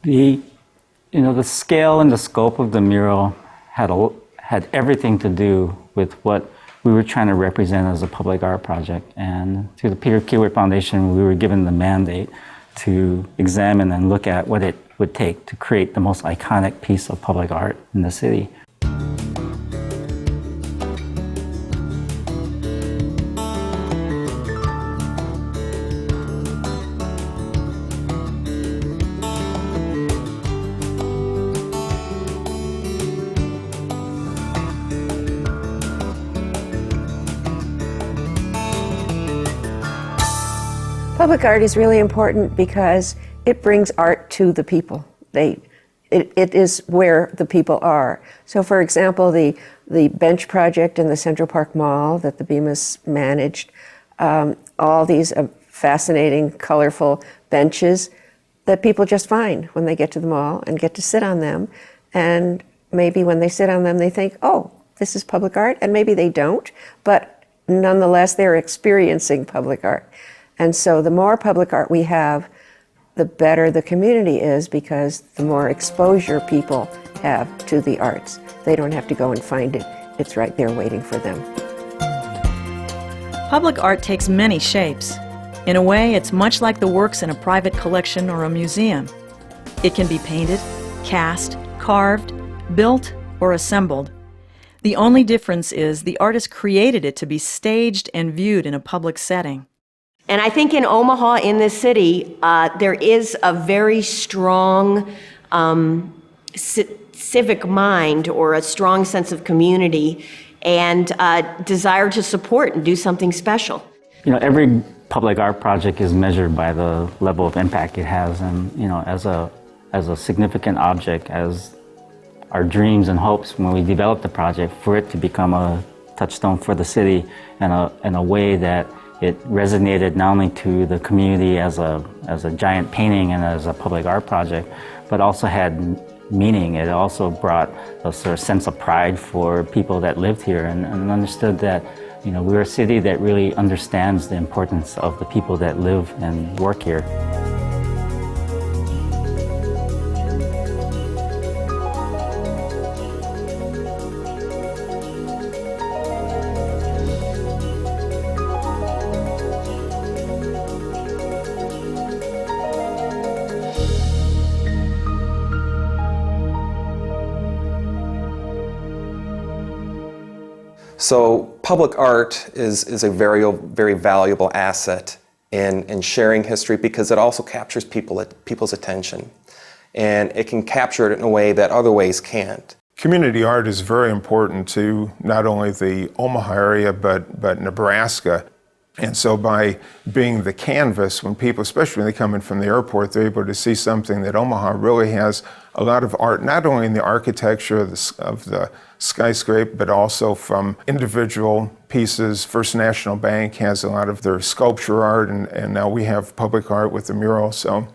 The, the scale and the scope of the mural had everything to do with what we were trying to represent as a public art project. And through the Peter Kiewit Foundation, we were given the mandate to examine and look at what it would take to create the most iconic piece of public art in the city. Public art is really important because it brings art to the people. It is where the people are. So for example, the bench project in the Central Park Mall that the Bemis managed, all these fascinating, colorful benches that people just find when they get to the mall and get to sit on them. And maybe when they sit on them, they think, oh, this is public art, and maybe they don't, but nonetheless, they're experiencing public art. And so the more public art we have, the better the community is, because the more exposure people have to the arts. They don't have to go and find it. It's right there waiting for them. Public art takes many shapes. In a way, it's much like the works in a private collection or a museum. It can be painted, cast, carved, built, or assembled. The only difference is the artist created it to be staged and viewed in a public setting. And I think in Omaha, in this city, there is a very strong civic mind, or a strong sense of community and desire to support and do something special. Every public art project is measured by the level of impact it has, and as a significant object, as our dreams and hopes when we developed the project, for it to become a touchstone for the city in a way that it resonated not only to the community as a giant painting and as a public art project, but also had meaning. It also brought a sort of sense of pride for people that lived here and understood that we're a city that really understands the importance of the people that live and work here. So public art is a very valuable asset in sharing history, because it also captures people's attention. And it can capture it in a way that other ways can't. Community art is very important to not only the Omaha area, but Nebraska. And so by being the canvas, when people, especially when they come in from the airport, they're able to see something that Omaha really has a lot of art, not only in the architecture of the skyscraper, but also from individual pieces. First National Bank has a lot of their sculpture art, and now we have public art with the mural. So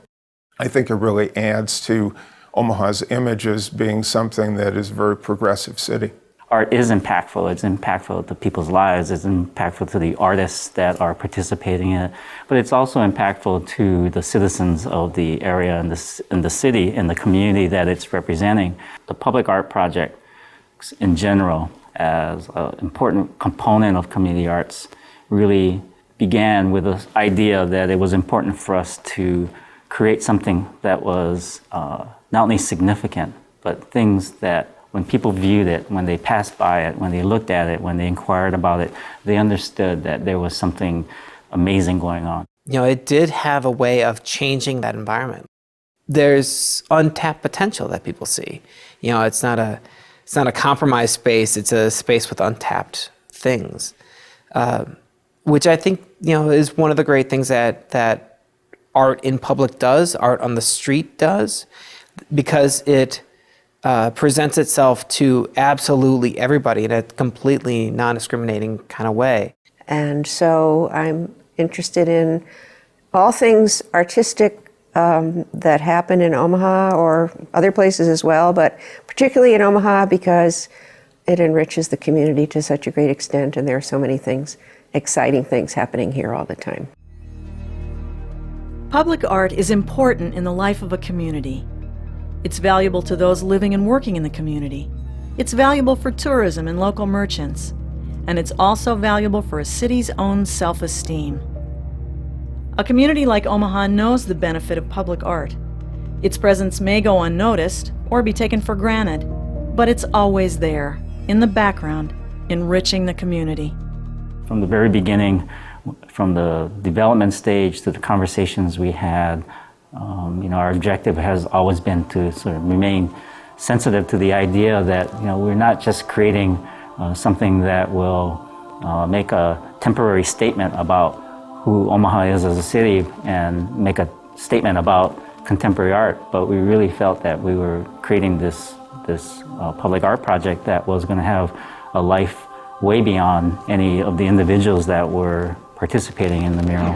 I think it really adds to Omaha's image as being something that is a very progressive city. Art is impactful. It's impactful to people's lives. It's impactful to the artists that are participating in it. But it's also impactful to the citizens of the area and the city and the community that it's representing. The public art project in general, as an important component of community arts, really began with the idea that it was important for us to create something that was not only significant, but things that when people viewed it, when they passed by it, when they looked at it, when they inquired about it, they understood that there was something amazing going on. It did have a way of changing that environment. There's untapped potential that people see. It's not a compromised space, it's a space with untapped things, which I think, is one of the great things that art in public does, art on the street does, because it presents itself to absolutely everybody in a completely non-discriminating kind of way. And so I'm interested in all things artistic that happen in Omaha or other places as well, but particularly in Omaha because it enriches the community to such a great extent, and there are so many things, exciting things happening here all the time. Public art is important in the life of a community. It's valuable to those living and working in the community. It's valuable for tourism and local merchants. And it's also valuable for a city's own self-esteem. A community like Omaha knows the benefit of public art. Its presence may go unnoticed or be taken for granted, but it's always there, in the background, enriching the community. From the very beginning, from the development stage to the conversations we had, our objective has always been to sort of remain sensitive to the idea that we're not just creating something that will make a temporary statement about who Omaha is as a city and make a statement about contemporary art, but we really felt that we were creating this public art project that was going to have a life way beyond any of the individuals that were participating in the mural.